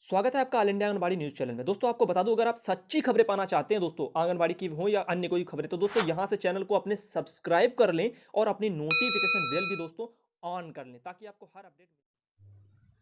स्वागत है आपका all India anganwadi news channel में। दोस्तों आपको बता दूं, अगर आप सच्ची खबरें पाना चाहते हैं दोस्तों आंगनबाड़ी की हो या अन्य कोई खबरें, तो दोस्तों यहां से चैनल को अपने सब्सक्राइब कर लें और अपनी नोटिफिकेशन बेल भी दोस्तों ऑन कर लें ताकि आपको हर अपडेट।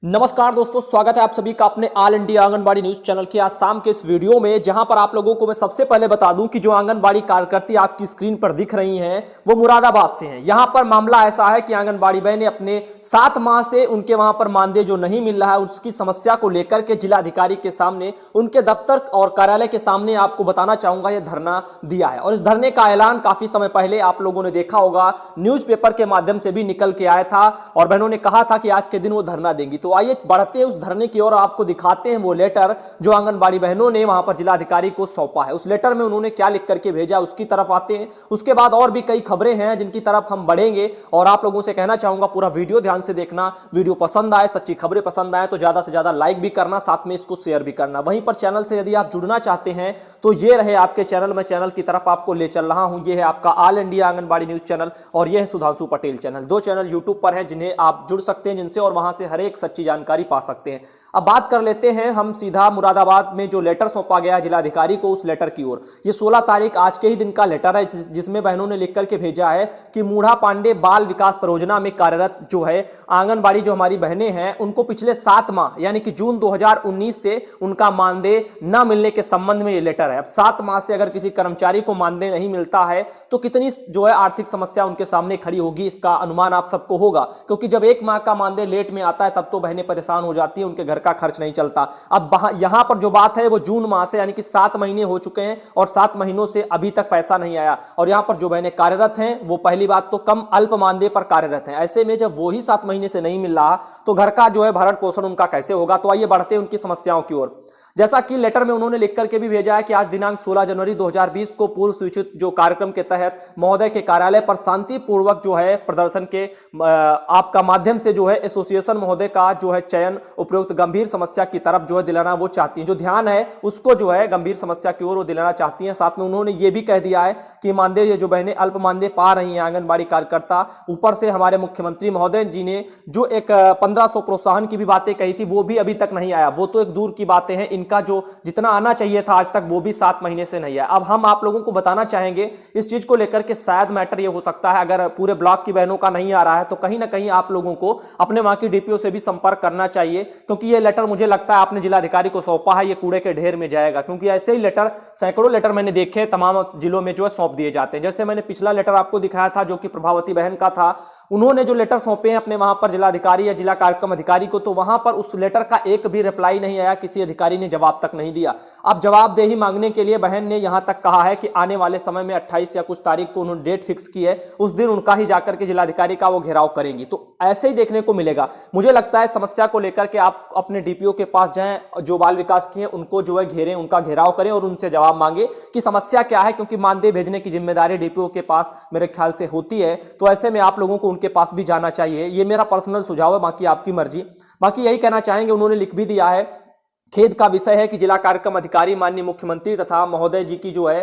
नमस्कार दोस्तों, स्वागत है आप सभी का अपने all India anganwadi news channel के आज शाम के इस वीडियो में, जहां पर आप लोगों को मैं सबसे पहले बता दूं कि जो आंगनबाड़ी कार्यकर्ती आपकी स्क्रीन पर दिख रही हैं वो मुरादाबाद से हैं। यहां पर मामला ऐसा है कि आंगनबाड़ी बहनें अपने 7 माह से उनके वहां पर मानदेय जो नहीं मिल रहा है उसकी समस्या को लेकर के जिलाधिकारी के सामने, उनके दफ्तर और कार्यालय के सामने आपको बताना चाहूंगा यह धरना दिया है। और इस धरने का ऐलान काफी समय पहले आप लोगों ने देखा होगा, न्यूज़पेपर के माध्यम से भी निकल के आया था और बहनों ने कहा था कि आज के दिन वो धरना देंगी। तो आइए बढ़ते हैं उस धरने की ओर, आपको दिखाते हैं वो लेटर जो आंगनबाड़ी बहनों ने वहां पर जिलाधिकारी को सौंपा है। उस लेटर में उन्होंने क्या लिख करके भेजा उसकी तरफ आते हैं। उसके बाद और भी कई खबरें हैं जिनकी तरफ हम बढ़ेंगे और आप लोगों से कहना चाहूंगा पूरा वीडियो ध्यान से देखना। वीडियो पसंद आए, सच्ची खबरें पसंद आए तो ज्यादा से ज्यादा लाइक भी करना, साथ में इसको शेयर भी करना। वहीं पर चैनल से यदि आप जुड़ना चाहते हैं तो ये रहे आपके चैनल, मैं चैनल की तरफ आपको ले चल रहा हूं। ये है आपका all India anganwadi news channel और यह है Sudhanshu Patel channel. 2 channel YouTube पर हैं जिन्हें आप जुड़ सकते हैं, जिनसे और वहां से हर एक सच्ची जानकारी पा सकते हैं। अब बात कर लेते हैं हम सीधा मुरादाबाद में जो लेटर सौंपा गया है जिलाधिकारी को, उस लेटर की ओर। ये 16 तारीख आज के ही दिन का लेटर है जिसमें बहनों ने लिख करके भेजा है कि मूढ़ा पांडे बाल विकास परियोजना में कार्यरत जो है आंगनबाड़ी जो हमारी बहनें हैं उनको पिछले 7 माह यानी कि जून 2019 से उनका मानदेय न मिलने के संबंध में ये लेटर है। अब 7 माह से अगर किसी कर्मचारी को मानदेय नहीं मिलता है तो कितनी जो है आर्थिक समस्या उनके सामने खड़ी होगी, इसका अनुमान आप सबको होगा। क्योंकि जब 1 माह का मानदेय लेट में आता है तब तो बहनें परेशान हो जाती है, उनके घर का खर्च नहीं चलता। अब यहां पर जो बात है वो जून माह से यानी कि 7 महीने हो चुके हैं और 7 महीनों से अभी तक पैसा नहीं आया। और यहां पर जो बहनें कार्यरत हैं वो पहली बात तो कम अल्प मानदेय पर कार्यरत हैं। ऐसे में जब वो ही 7 महीने से नहीं मिल रहा तो घर का जो है भरण पोषण उनका कैसे होगा। तो आइए बढ़ते हैं उनकी समस्याओं की ओर। जैसा कि लेटर में उन्होंने लिख करके भी भेजा है कि आज दिनांक 16 जनवरी 2020 को पूर्व सूचित जो कार्यक्रम के तहत महोदय के कार्यालय पर शांतिपूर्वक जो है प्रदर्शन के आपका माध्यम से जो है एसोसिएशन महोदय का जो है चयन उपयुक्त गंभीर समस्या की तरफ जो है दिलाना वो चाहती हैं। जो ध्यान है उसको जो है गंभीर समस्या की ओर वो दिलाना चाहती हैं। साथ में उन्होंने ये भी कह दिया है कि मानदेय जो बहनें अल्प मानदेय पा रही हैं आंगनबाड़ी कार्यकर्ता, ऊपर से हमारे मुख्यमंत्री महोदय जी ने जो एक 1500 प्रोत्साहन की भी बातें कही थी वो भी अभी तक नहीं आया। वो तो एक दूर की बातें हैं, का जो जितना आना चाहिए था आज तक वो भी 7 महीने से नहीं है। अब हम आप लोगों को बताना चाहेंगे इस चीज को लेकर के, शायद मैटर ये हो सकता है अगर पूरे ब्लॉक की बहनों का नहीं आ रहा है तो कहीं ना कहीं आप लोगों को अपने वहां की डीपीओ से भी संपर्क करना चाहिए। क्योंकि ये लेटर मुझे लगता है आपने जिलाधिकारी को सौंपा है, ये कूड़े के ढेर में जाएगा। क्योंकि ऐसे ही लेटर सैकड़ों लेटर मैंने देखे तमाम जिलों में जो है सौंप दिए जाते हैं। जैसे मैंने पिछला लेटर आपको दिखाया था जो कि प्रभावती बहन का था, उन्होंने जो लेटर सौंपे हैं अपने वहां पर जिलाधिकारी या जिला कार्यक्रम अधिकारी को, तो वहां पर उस लेटर का एक भी रिप्लाई नहीं आया, किसी अधिकारी ने जवाब तक नहीं दिया। अब जवाबदेही मांगने के लिए बहन ने यहां तक कहा है कि आने वाले समय में 28 या कुछ तारीख को उन्होंने डेट फिक्स की है, उस दिन उनका ही जाकर के जिलाधिकारी का वो घेराव करेंगी। तो ऐसे ही देखने को मिलेगा। मुझे लगता है समस्या को लेकर के आप अपने डीपीओ के पास जाएं, जो बाल विकास की है उनको जो है घेरें, उनका घेराव करें और उनसे जवाब मांगे कि समस्या क्या है। क्योंकि मानदेय भेजने की जिम्मेदारी डीपीओ के पास मेरे ख्याल से होती है, तो ऐसे में आप लोगों को उनके पास भी जाना चाहिए। ये मेरा पर्सनल सुझाव है, बाकी आपकी मर्जी। बाकी यही कहना चाहेंगे, उन्होंने लिख भी दिया है, खेद का विषय है कि जिला कार्यक्रम अधिकारी माननीय मुख्यमंत्री तथा महोदय जी की जो है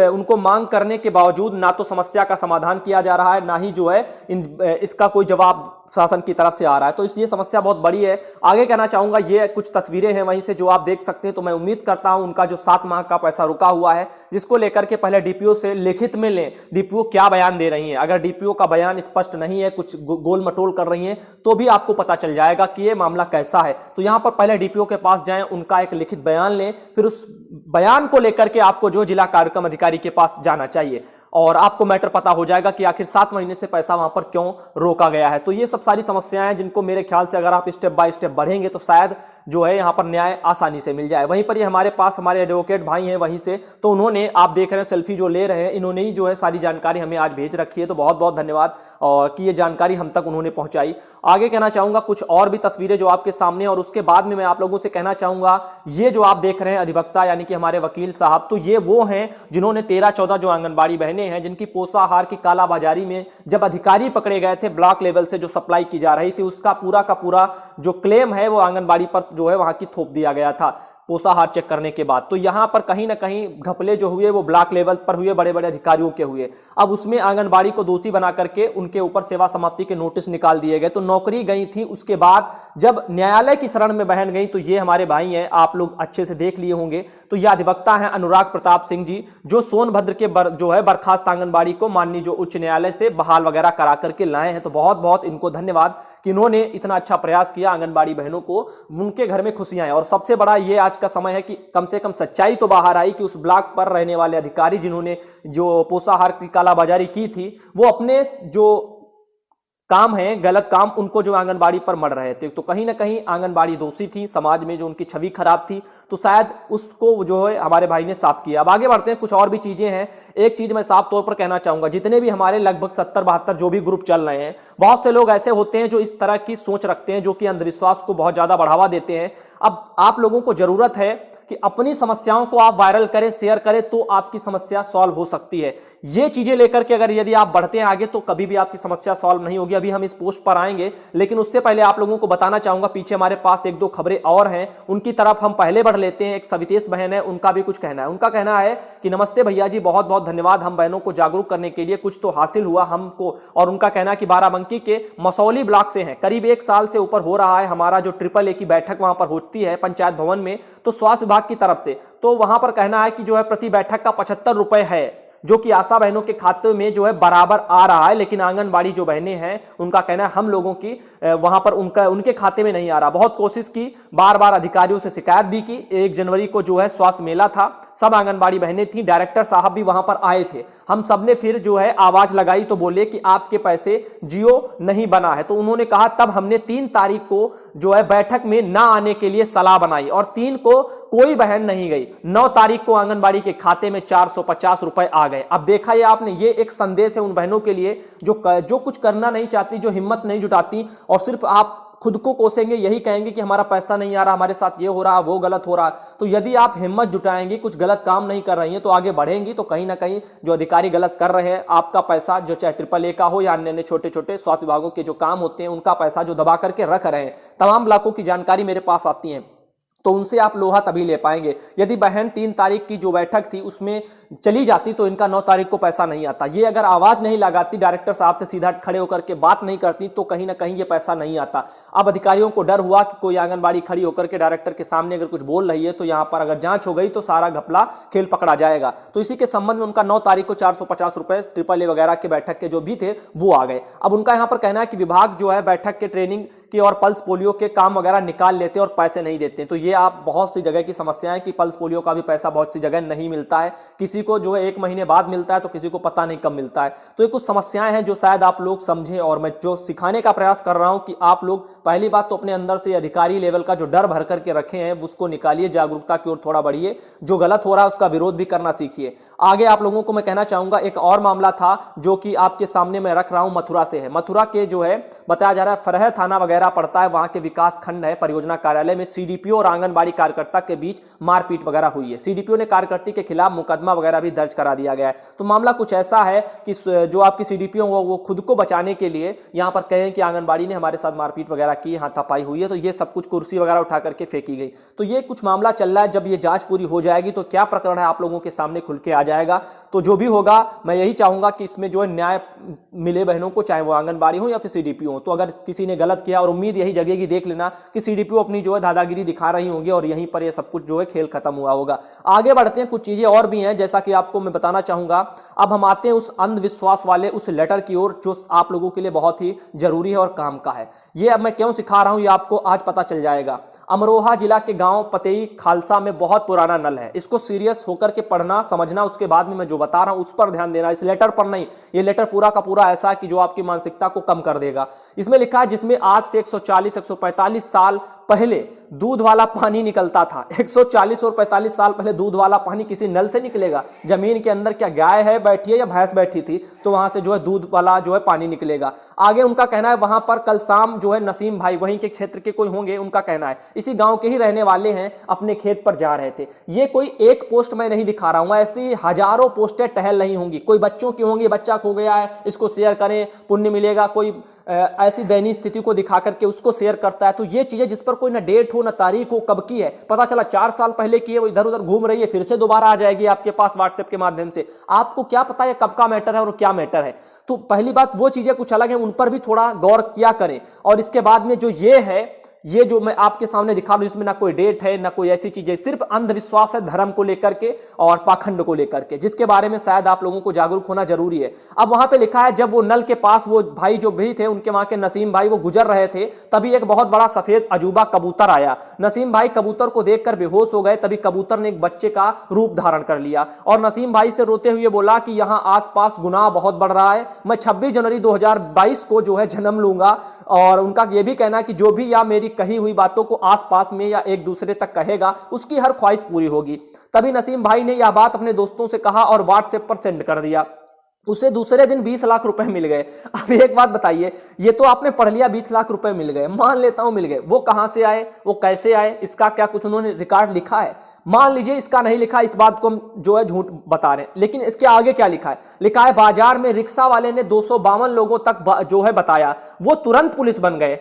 उनको मांग करने के बावजूद ना तो समस्या का समाधान किया जा रहा है, ना ही जो है इसका कोई जवाब शासन की तरफ से आ रहा है। तो इसलिए समस्या बहुत बड़ी है। आगे कहना चाहूंगा, ये कुछ तस्वीरें हैं वहीं से जो आप देख सकते हैं। तो मैं उम्मीद करता हूं उनका जो 7 माह का पैसा रुका हुआ है, जिसको लेकर के पहले डीपीओ से लिखित में लें, डीपीओ क्या बयान दे रही है। अगर डीपीओ का बयान स्पष्ट नहीं है, कुछ गोल मटोल कर रही है, तो भी आपको पता चल जाएगा कि ये मामला कैसा है। तो यहां पर पहले डीपीओ के पास जाएं, उनका एक लिखित बयान लें, फिर उस बयान को लेकर के आपको जो जिला कार्यक्रम अधिकारी के पास जाना चाहिए और आपको मैटर पता हो जाएगा कि आखिर 7 महीने से पैसा वहां पर क्यों रोका गया है। तो ये सब सारी समस्याएं हैं जिनको मेरे ख्याल से अगर आप स्टेप बाय स्टेप बढ़ेंगे तो शायद जो है यहां पर न्याय आसानी से मिल जाए। वहीं पर ये हमारे पास हमारे एडवोकेट भाई हैं वहीं से, तो उन्होंने, आप देख रहे हैं सेल्फी जो ले रहे हैं, इन्होंने ही जो है सारी जानकारी हमें आज भेज रखी है। तो बहुत बहुत धन्यवाद और कि ये जानकारी हम तक उन्होंने पहुंचाई। आगे कहना चाहूंगा कुछ और भी तस्वीरें जो आपके सामने, और उसके बाद में मैं आप लोगों से कहना चाहूंगा, ये जो आप देख रहे हैं अधिवक्ता यानी कि हमारे वकील साहब, तो ये वो हैं जिन्होंने 13-14 जो आंगनबाड़ी बहनें हैं जिनकी पोषाहार की कालाबाजारी में जब अधिकारी पकड़े गए थे ब्लॉक लेवल से जो सप्लाई की जा रही थी, उसका पूरा का पूरा जो क्लेम है वो आंगनबाड़ी पर जो है वहां की थोप दिया गया था। पोषाहार चेक करने के बाद। तो यहां पर कहीं ना कहीं घपले जो हुए वो ब्लॉक लेवल पर हुए, बड़े बड़े अधिकारियों के हुए। अब उसमें आंगनबाड़ी को दोषी बना करके उनके ऊपर सेवा समाप्ति के नोटिस निकाल दिए गए। तो नौकरी गई थी, उसके बाद जब न्यायालय की शरण में बहन गई, तो ये हमारे भाई हैं, आप लोग अच्छे से देख लिए होंगे। तो ये अधिवक्ता हैं अनुराग प्रताप सिंह जी, जो सोनभद्र के जो है बर्खास्त आंगनबाड़ी को माननीय जो उच्च न्यायालय से बहाल वगैरह करा करके लाए हैं। तो बहुत बहुत इनको धन्यवाद कि इन्होंने इतना अच्छा प्रयास किया, आंगनबाड़ी बहनों को उनके घर में खुशियां हैं। और सबसे बड़ा ये आज का समय है कि कम से कम सच्चाई तो बाहर आई कि उस ब्लॉक पर रहने वाले अधिकारी जिन्होंने जो पोषाहार की कालाबाजारी की थी, वो अपने जो काम है, गलत काम, उनको जो आंगनबाड़ी पर मर रहे थे। तो कहीं ना कहीं आंगनबाड़ी दोषी थी, समाज में जो उनकी छवि खराब थी, तो शायद उसको जो है हमारे भाई ने साफ किया। अब आगे बढ़ते हैं, कुछ और भी चीजें हैं। एक चीज मैं साफ तौर पर कहना चाहूंगा, जितने भी हमारे लगभग 70-72 जो भी ग्रुप चल रहे हैं, बहुत से लोग ऐसे होते हैं जो इस तरह की सोच रखते हैं, जो कि अंधविश्वास को बहुत ज्यादा बढ़ावा देते हैं। अब आप लोगों को जरूरत है कि अपनी समस्याओं को आप वायरल करें, शेयर करें, तो आपकी समस्या सॉल्व हो सकती है। ये चीजें लेकर के अगर यदि आप बढ़ते हैं आगे, तो कभी भी आपकी समस्या सॉल्व नहीं होगी। अभी हम इस पोस्ट पर आएंगे, लेकिन उससे पहले आप लोगों को बताना चाहूंगा, पीछे हमारे पास एक दो खबरें और हैं, उनकी तरफ हम पहले बढ़ लेते हैं। एक सवितेश बहन है, उनका भी कुछ कहना है। उनका कहना है कि नमस्ते भैया जी, बहुत बहुत धन्यवाद, हम बहनों को जागरूक करने के लिए कुछ तो हासिल हुआ हमको। और उनका कहना है कि बाराबंकी के मसौली ब्लॉक से हैं, करीब 1 साल से ऊपर हो रहा है हमारा जो AAA की बैठक वहां पर होती है पंचायत भवन में, तो स्वास्थ्य विभाग की तरफ से। तो वहां पर कहना है कि जो है प्रति बैठक का 75 रुपए है, जो कि आशा बहनों के खाते में जो है बराबर आ रहा है, लेकिन आंगनबाड़ी जो बहनें हैं उनका कहना है हम लोगों की वहां पर उनके खाते में नहीं आ रहा। बहुत कोशिश की, बार बार अधिकारियों से शिकायत भी की। 1 जनवरी को जो है स्वास्थ्य मेला था, सब आंगनबाड़ी बहनें थी, डायरेक्टर साहब भी वहां पर आए थे। हम सबने फिर जो है आवाज लगाई, तो बोले कि आपके पैसे जियो नहीं बना है। तो उन्होंने कहा, तब हमने 3 तारीख को जो है बैठक में ना आने के लिए सलाह बनाई, और 3 को कोई बहन नहीं गई। 9 तारीख को आंगनबाड़ी के खाते में 450 रुपए आ गए। अब देखा ये आपने, ये एक संदेश है उन बहनों के लिए जो कुछ करना नहीं चाहती, जो हिम्मत नहीं जुटाती, और सिर्फ आप खुद को कोसेंगे, यही कहेंगे कि हमारा पैसा नहीं आ रहा, हमारे साथ ये हो रहा, वो गलत हो रहा। तो यदि आप हिम्मत जुटाएंगी, कुछ गलत काम नहीं कर रही हैं, तो आगे बढ़ेंगी, तो कहीं ना कहीं जो अधिकारी गलत कर रहे हैं, आपका पैसा जो चाहे AAA का हो या अन्य छोटे छोटे स्वास्थ्य विभागों के जो काम होते हैं, उनका पैसा जो दबा करके रख रहे हैं, तमाम ब्लॉकों की जानकारी मेरे पास आती है, तो उनसे आप लोहा तभी ले पाएंगे। यदि बहन 3 तारीख की जो बैठक थी उसमें चली जाती, तो इनका 9 तारीख को पैसा नहीं आता। ये अगर आवाज नहीं लगाती, डायरेक्टर साहब से सीधा खड़े होकर के बात नहीं करती, तो कहीं ना कहीं ये पैसा नहीं आता। अब अधिकारियों को डर हुआ कि कोई आंगनबाड़ी खड़ी होकर के डायरेक्टर के सामने अगर कुछ बोल रही है, तो यहां पर अगर जांच हो गई तो सारा घपला खेल पकड़ा जाएगा। तो इसी के संबंध में उनका 9 तारीख को 450 रुपए AAA वगैरह के बैठक के जो भी थे वो आ गए। अब उनका यहां पर कहना है कि विभाग जो है बैठक के ट्रेनिंग की और पल्स पोलियो के काम वगैरह निकाल लेते हैं और पैसे नहीं देते। तो ये आप बहुत सी जगह की समस्या है कि पल्स पोलियो का भी पैसा बहुत सी जगह नहीं मिलता है, किसी को जो है 1 महीने बाद मिलता है, तो किसी को पता नहीं कब मिलता है। तो ये कुछ समस्याएं हैं जो शायद आप लोग समझें, और मैं जो सिखाने का प्रयास कर रहा हूं कि आप लोग पहली बात तो अपने अंदर से अधिकारी लेवल का जो डर भर करके रखे हैं उसको निकालिए, जागरूकता की ओर थोड़ा बढ़िए, जो गलत हो रहा है उसका विरोध भी करना सीखिए। आगे आप लोगों को मैं कहना चाहूंगा, एक और मामला था जो कि आपके सामने मैं रख रहा हूं, मथुरा से है। मथुरा के जो है बताया जा रहा है फरह थाना वगैरह पड़ता है, वहां के विकास खंड है, परियोजना कार्यालय में CDPO और आंगनबाड़ी कार्यकर्ता के बीच मारपीट वगैरह हुई है। CDPO ने कार्यकर्ती के खिलाफ मुकदमा वगैरह भी दर्ज करा दिया गया है। तो मामला कुछ ऐसा है कि जो आपकी CDPO वो खुद को बचाने के लिए यहां पर कहें कि आंगनबाड़ी ने हमारे साथ मारपीट वगैरह की, हाथापाई हुई है, तो ये सब कुछ कुर्सी वगैरह उठा करके फेंकी गई। तो ये कुछ मामला चल रहा है, जब ये जांच पूरी हो जाएगी तो क्या प्रकरण है आप लोगों के सामने खुल के आ जाएगा। तो जो भी होगा मैं यही चाहूंगा कि इसमें जो है न्याय मिले बहनों को, चाहे वो आंगनबाड़ी हो या फिर CDPO हो। तो अगर किसी ने गलत किया, और उम्मीद यही जगेगी, देख लेना कि CDPO अपनी जो है दादागिरी दिखा रही होंगी और यहीं पर ये सब कुछ जो है खेल खत्म हुआ होगा। आगे बढ़ते हैं, कुछ चीजें और भी हैं जैसा कि आपको मैं बताना चाहूंगा। अब हम आते हैं उस अंधविश्वास वाले उस लेटर की ओर जो आप लोगों के लिए बहुत ही जरूरी है और काम का है। ये अब मैं क्यों सिखा रहा हूं ये आपको आज पता चल जाएगा। अमरोहा जिला के गांव पतेई खालसा में बहुत पुराना नल है, इसको सीरियस होकर के पढ़ना समझना, उसके बाद में मैं जो बता रहा हूं उस पर ध्यान देना, इस लेटर पर नहीं। ये लेटर पूरा का पूरा ऐसा है कि जो आपकी मानसिकता को कम कर देगा। इसमें लिखा है, जिसमें आज से 140-145 साल पहले दूध वाला पानी निकलता था। 140 और 45 साल पहले दूध वाला पानी किसी नल से निकलेगा? जमीन के अंदर क्या गाय है बैठी है या भैंस बैठी थी, तो वहां से जो है दूध वाला जो है पानी निकलेगा। आगे उनका कहना है, वहां पर कल शाम जो है नसीम भाई, वहीं के क्षेत्र के कोई होंगे, उनका कहना है इसी गांव के ही रहने वाले हैं, अपने खेत पर जा रहे थे। ये कोई एक पोस्ट मैं नहीं दिखा रहा हूं, ऐसी हजारों पोस्टें टहल रही होंगी। कोई बच्चों की होंगी, बच्चा खो गया है, इसको शेयर करें पुण्य मिलेगा, कोई ऐसी दयनीय स्थिति को दिखा करके उसको शेयर करता है। तो ये चीजें जिस पर कोई ना डेट हो ना तारीख हो, कब की है पता चला 4 साल पहले की है, वो इधर उधर घूम रही है, फिर से दोबारा आ जाएगी आपके पास व्हाट्सएप के माध्यम से। आपको क्या पता है कब का मैटर है और क्या मैटर है। तो पहली बात वो चीजें कुछ अलग है, उन पर भी थोड़ा गौर किया करें। और इसके बाद में जो ये जो मैं आपके सामने दिखा रहा हूं, इसमें ना कोई डेट है ना कोई ऐसी चीजें, सिर्फ अंधविश्वास है धर्म को लेकर के और पाखंड को लेकर के, जिसके बारे में शायद आप लोगों को जागरूक होना जरूरी है। अब वहां पे लिखा है जब वो नल के पास वो भाई जो भी थे उनके वहां के नसीम भाई वो गुजर रहे थे, तभी एक बहुत बड़ा सफेद अजूबा कबूतर आया। नसीम भाई कबूतर को देखकर बेहोश हो गए, तभी कबूतर ने एक बच्चे का रूप धारण कर लिया और नसीम भाई से रोते हुए बोला कि यहां आसपास गुनाह बहुत बढ़ रहा है, मैं 26 जनवरी 2022 को जो है जन्म लूंगा। और उनका यह भी कहना है कि जो भी या मेरी कही हुई बातों को आसपास में या एक दूसरे तक कहेगा उसकी हर ख्वाहिश पूरी होगी। तभी नसीम भाई ने यह बात अपने दोस्तों से कहा और व्हाट्सएप पर सेंड कर दिया। उसे दूसरे दिन 20 लाख रुपए मिल गए। अब एक बात बताइए, ये तो आपने पढ़ लिया 20 लाख रुपए मिल गए, मान लेता हूं मिल गए, वो कहां से आए, वो कैसे आए, इसका क्या कुछ उन्होंने रिकॉर्ड लिखा है? मान लीजिए इसका नहीं लिखा, इस बात को हम जो है झूठ बता रहे हैं, लेकिन इसके आगे क्या लिखा है? लिखा है बाजार में रिक्शा वाले ने 252 लोगों तक जो है बताया, वो तुरंत पुलिस बन गए।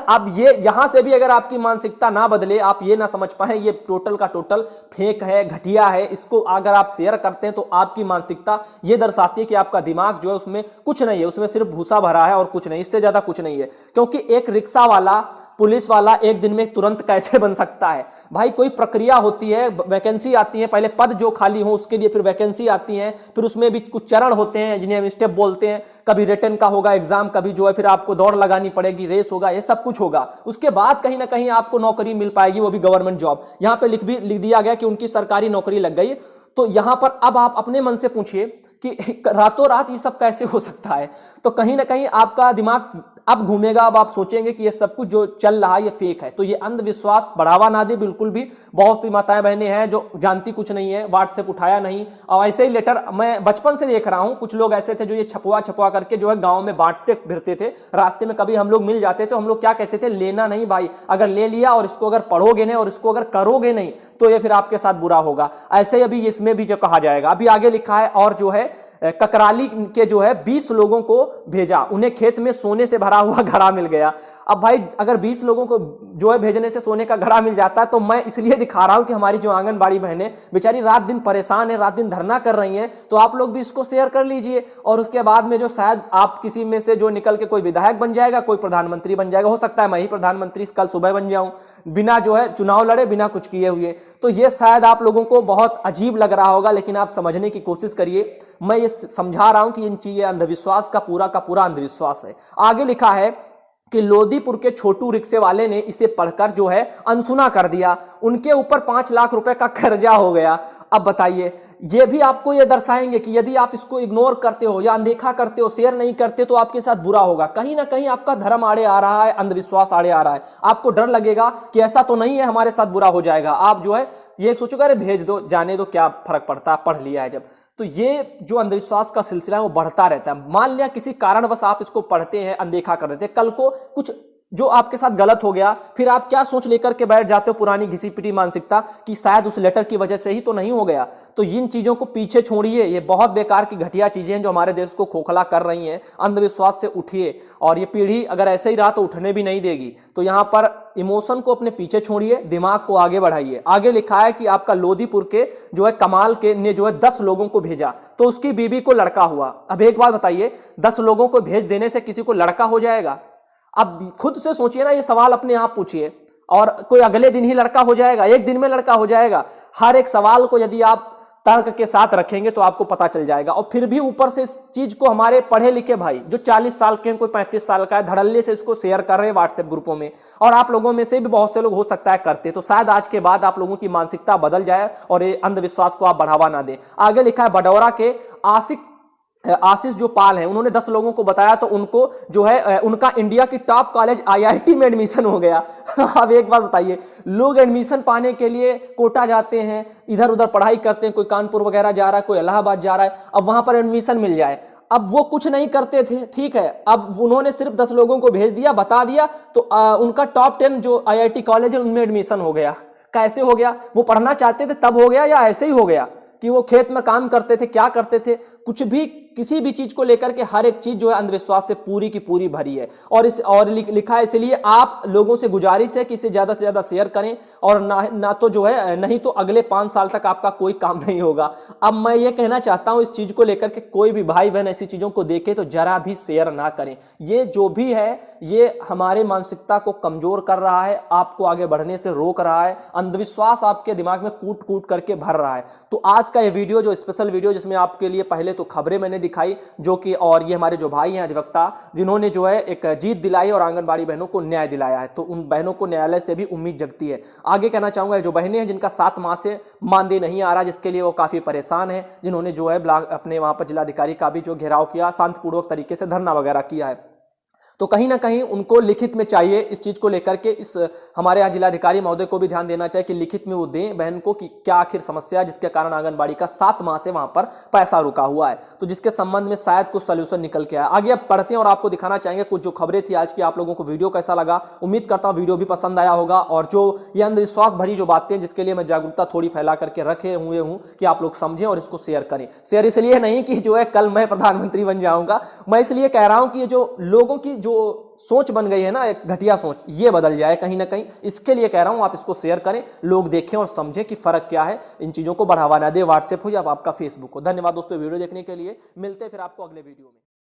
अब ये यहां से भी अगर आपकी मानसिकता ना बदले, आप ये ना समझ पाए ये टोटल का टोटल फेक है, घटिया है, इसको अगर आप शेयर करते हैं तो आपकी मानसिकता ये दर्शाती है कि आपका दिमाग जो है उसमें कुछ नहीं है, उसमें सिर्फ भूसा भरा है और कुछ नहीं, इससे ज्यादा कुछ नहीं है। क्योंकि एक रिक्शा वाला पुलिस वाला एक दिन में तुरंत कैसे बन सकता है भाई? कोई प्रक्रिया होती है, वैकेंसी आती है, पहले पद जो खाली हो उसके लिए फिर वैकेंसी आती है, फिर उसमें भी कुछ चरण होते हैं जिन्हें हम स्टेप बोलते हैं। कभी रिटन का होगा एग्जाम, कभी जो है फिर आपको दौड़ लगानी पड़ेगी, रेस होगा, ये सब कुछ होगा। उसके बाद कहीं ना कहीं आपको नौकरी मिल पाएगी, वो भी गवर्नमेंट जॉब। यहां पे लिख दिया गया कि उनकी सरकारी नौकरी लग गई। तो यहां पर अब आप अपने मन से पूछिए कि रातों रात ये सब कैसे हो सकता है? तो कहीं ना कहीं आपका दिमाग अब घूमेगा, अब आप सोचेंगे कि ये सब कुछ जो चल रहा है ये फेक है। तो ये अंधविश्वास बढ़ावा ना दे बिल्कुल भी। बहुत सी माताएं बहनें हैं जो जानती कुछ नहीं है, व्हाट्सएप उठाया नहीं, और ऐसे ही लेटर मैं बचपन से देख रहा हूं, कुछ लोग ऐसे थे जो ये छपवा करके जो है गांव में बांटते फिरते थे। रास्ते में कभी हम लोग मिल जाते तो हम लोग क्या कहते थे, लेना नहीं भाई, अगर ले लिया और इसको अगर पढ़ोगे नहीं और इसको अगर करोगे नहीं तो ये फिर आपके साथ बुरा होगा। ऐसे ही अभी इसमें भी जो कहा जाएगा, अभी आगे लिखा है, और जो है ककराली के जो है 20 लोगों को भेजा, उन्हें खेत में सोने से भरा हुआ घड़ा मिल गया। अब भाई अगर 20 लोगों को जो है भेजने से सोने का घड़ा मिल जाता है, तो मैं इसलिए दिखा रहा हूं कि हमारी जो आंगनबाड़ी बहनें बेचारी रात दिन परेशान है, रात दिन धरना कर रही हैं, तो आप लोग भी इसको शेयर कर लीजिए। और उसके बाद में जो शायद आप किसी में से जो निकल के कोई विधायक बन जाएगा, कोई प्रधानमंत्री बन जाएगा, हो सकता है मैं ही प्रधानमंत्री कल सुबह बन जाऊं, बिना जो है चुनाव लड़े, बिना कुछ किए हुए। तो ये शायद आप लोगों को बहुत अजीब लग रहा होगा, लेकिन आप समझने की कोशिश करिए। मैं ये समझा रहा हूं कि इन चीजें अंधविश्वास का पूरा अंधविश्वास है। आगे लिखा है कि लोदीपुर के छोटू रिक्शे वाले ने इसे पढ़कर जो है अनसुना कर दिया, उनके ऊपर 5 लाख रुपए का कर्जा हो गया। अब बताइए, ये भी आपको ये दर्शाएंगे कि यदि आप इसको इग्नोर करते हो या अनदेखा करते हो, शेयर नहीं करते, तो आपके साथ बुरा होगा। कहीं ना कहीं आपका धर्म आड़े आ रहा है, अंधविश्वास आड़े आ रहा है। आपको डर लगेगा कि ऐसा तो नहीं है हमारे साथ बुरा हो जाएगा। आप जो है ये सोचोगे अरे भेज दो, जाने दो, क्या फर्क पड़ता है, पढ़ लिया है जब। तो ये जो अंधविश्वास का सिलसिला है वो बढ़ता रहता है। मान लिया किसी कारणवश आप इसको पढ़ते हैं, अनदेखा कर देते हैं, कल को कुछ जो आपके साथ गलत हो गया, फिर आप क्या सोच लेकर के बैठ जाते हो, पुरानी घिसी पिटी मानसिकता कि शायद उस लेटर की वजह से ही तो नहीं हो गया। तो इन चीजों को पीछे छोड़िए, ये बहुत बेकार की घटिया चीजें हैं जो हमारे देश को खोखला कर रही हैं। अंधविश्वास से उठिए, और ये पीढ़ी अगर ऐसे ही रहा तो उठने भी नहीं देगी। तो यहां पर इमोशन को अपने पीछे छोड़िए, दिमाग को आगे बढ़ाइए। आगे लिखा है कि आपका लोदीपुर के जो है कमाल के ने जो है 10 लोगों को भेजा, तो उसकी बीबी को लड़का हुआ। अब एक बात बताइए, 10 लोगों को भेज देने से किसी को लड़का हो जाएगा? अब खुद से सोचिए ना, ये सवाल अपने आप पूछिए। और कोई अगले दिन ही लड़का हो जाएगा? एक दिन में लड़का हो जाएगा? हर एक सवाल को यदि आप तर्क के साथ रखेंगे तो आपको पता चल जाएगा। और फिर भी ऊपर से इस चीज को हमारे पढ़े लिखे भाई जो 40 साल के हैं, कोई 35 साल का है, धड़ल्ले से इसको शेयर कर रहे हैं व्हाट्सएप ग्रुपों में। और आप लोगों में से भी बहुत से लोग हो सकता है करते। तो शायद आज के बाद आप लोगों की मानसिकता बदल जाए और ये अंधविश्वास को आप बढ़ावा ना दें। आगे लिखा है बडौरा के आशीष जो पाल हैं, उन्होंने 10 लोगों को बताया, तो उनको जो है उनका इंडिया की टॉप कॉलेज IIT में एडमिशन हो गया। अब एक बात बताइए, लोग एडमिशन पाने के लिए कोटा जाते हैं, इधर उधर पढ़ाई करते हैं, कोई कानपुर वगैरह जा रहा है, कोई इलाहाबाद जा रहा है, अब वहां पर एडमिशन मिल जाए। अब वो कुछ नहीं करते थे, ठीक है, अब उन्होंने सिर्फ 10 लोगों को भेज दिया, बता दिया, तो उनका टॉप 10 जो IIT कॉलेज है उनमें एडमिशन हो गया। कैसे हो गया? वो पढ़ना चाहते थे तब हो गया, या ऐसे ही हो गया कि वो खेत में काम करते थे, क्या करते थे? कुछ भी किसी भी चीज को लेकर के हर एक चीज जो है अंधविश्वास से पूरी की पूरी भरी है। और लिखा है, इसलिए आप लोगों से गुजारिश है कि इसे ज्यादा से ज्यादा शेयर करें, और ना तो जो है, नहीं तो अगले 5 साल तक आपका कोई काम नहीं होगा। अब मैं ये कहना चाहता हूं इस चीज को लेकर के कोई भी भाई बहन ऐसी चीजों को देखे तो जरा भी शेयर ना करें। ये जो भी है ये हमारे मानसिकता को कमजोर कर रहा है, आपको आगे बढ़ने से रोक रहा है, अंधविश्वास आपके दिमाग में कूट कूट करके भर रहा है। तो आज का ये वीडियो जो स्पेशल वीडियो, जिसमें आपके लिए पहले तो खबरें मैंने दिखाई जो कि, और ये हमारे जो भाई हैं अधिवक्ता जिन्होंने जो है एक जीत दिलाई और आंगनबाड़ी बहनों को न्याय दिलाया है, तो उन बहनों को न्यायालय से भी उम्मीद जगती है। आगे कहना चाहूंगा जो बहनें हैं जिनका 7 माह से मानदेय नहीं आ रहा, जिसके लिए वो काफी परेशान है, जिन्होंने जो है ब्लॉक अपने वहां पर जिलाधिकारी का भी जो घेराव किया, शांतिपूर्वक तरीके से धरना वगैरह किया है, तो कहीं ना कहीं उनको लिखित में चाहिए इस चीज को लेकर के, इस हमारे यहाँ जिलाधिकारी महोदय को भी ध्यान देना चाहिए कि लिखित में वो दें बहन को कि क्या आखिर समस्या है जिसके कारण आंगनबाड़ी का 7 माह से वहां पर पैसा रुका हुआ है, तो जिसके संबंध में शायद कुछ सोल्यूशन निकल के आए। आगे अब पढ़ते हैं और आपको दिखाना चाहेंगे कुछ जो खबरें थी आज की। आप लोगों को वीडियो कैसा लगा, उम्मीद करता हूं वीडियो भी पसंद आया होगा, और जो ये अंधविश्वास भरी जो बातें जिसके लिए मैं जागरूकता थोड़ी फैला करके रखे हुए हूं कि आप लोग समझें और इसको शेयर करें। शेयर इसलिए नहीं कि जो है कल मैं प्रधानमंत्री बन जाऊंगा, मैं इसलिए कह रहा हूं कि ये जो लोगों की जो सोच बन गई है ना, एक घटिया सोच, ये बदल जाए कहीं ना कहीं, इसके लिए कह रहा हूं आप इसको शेयर करें, लोग देखें और समझें कि फर्क क्या है, इन चीजों को बढ़ावा ना दे, व्हाट्सएप हो या आपका फेसबुक हो। धन्यवाद दोस्तों वीडियो देखने के लिए, मिलते हैं फिर आपको अगले वीडियो में।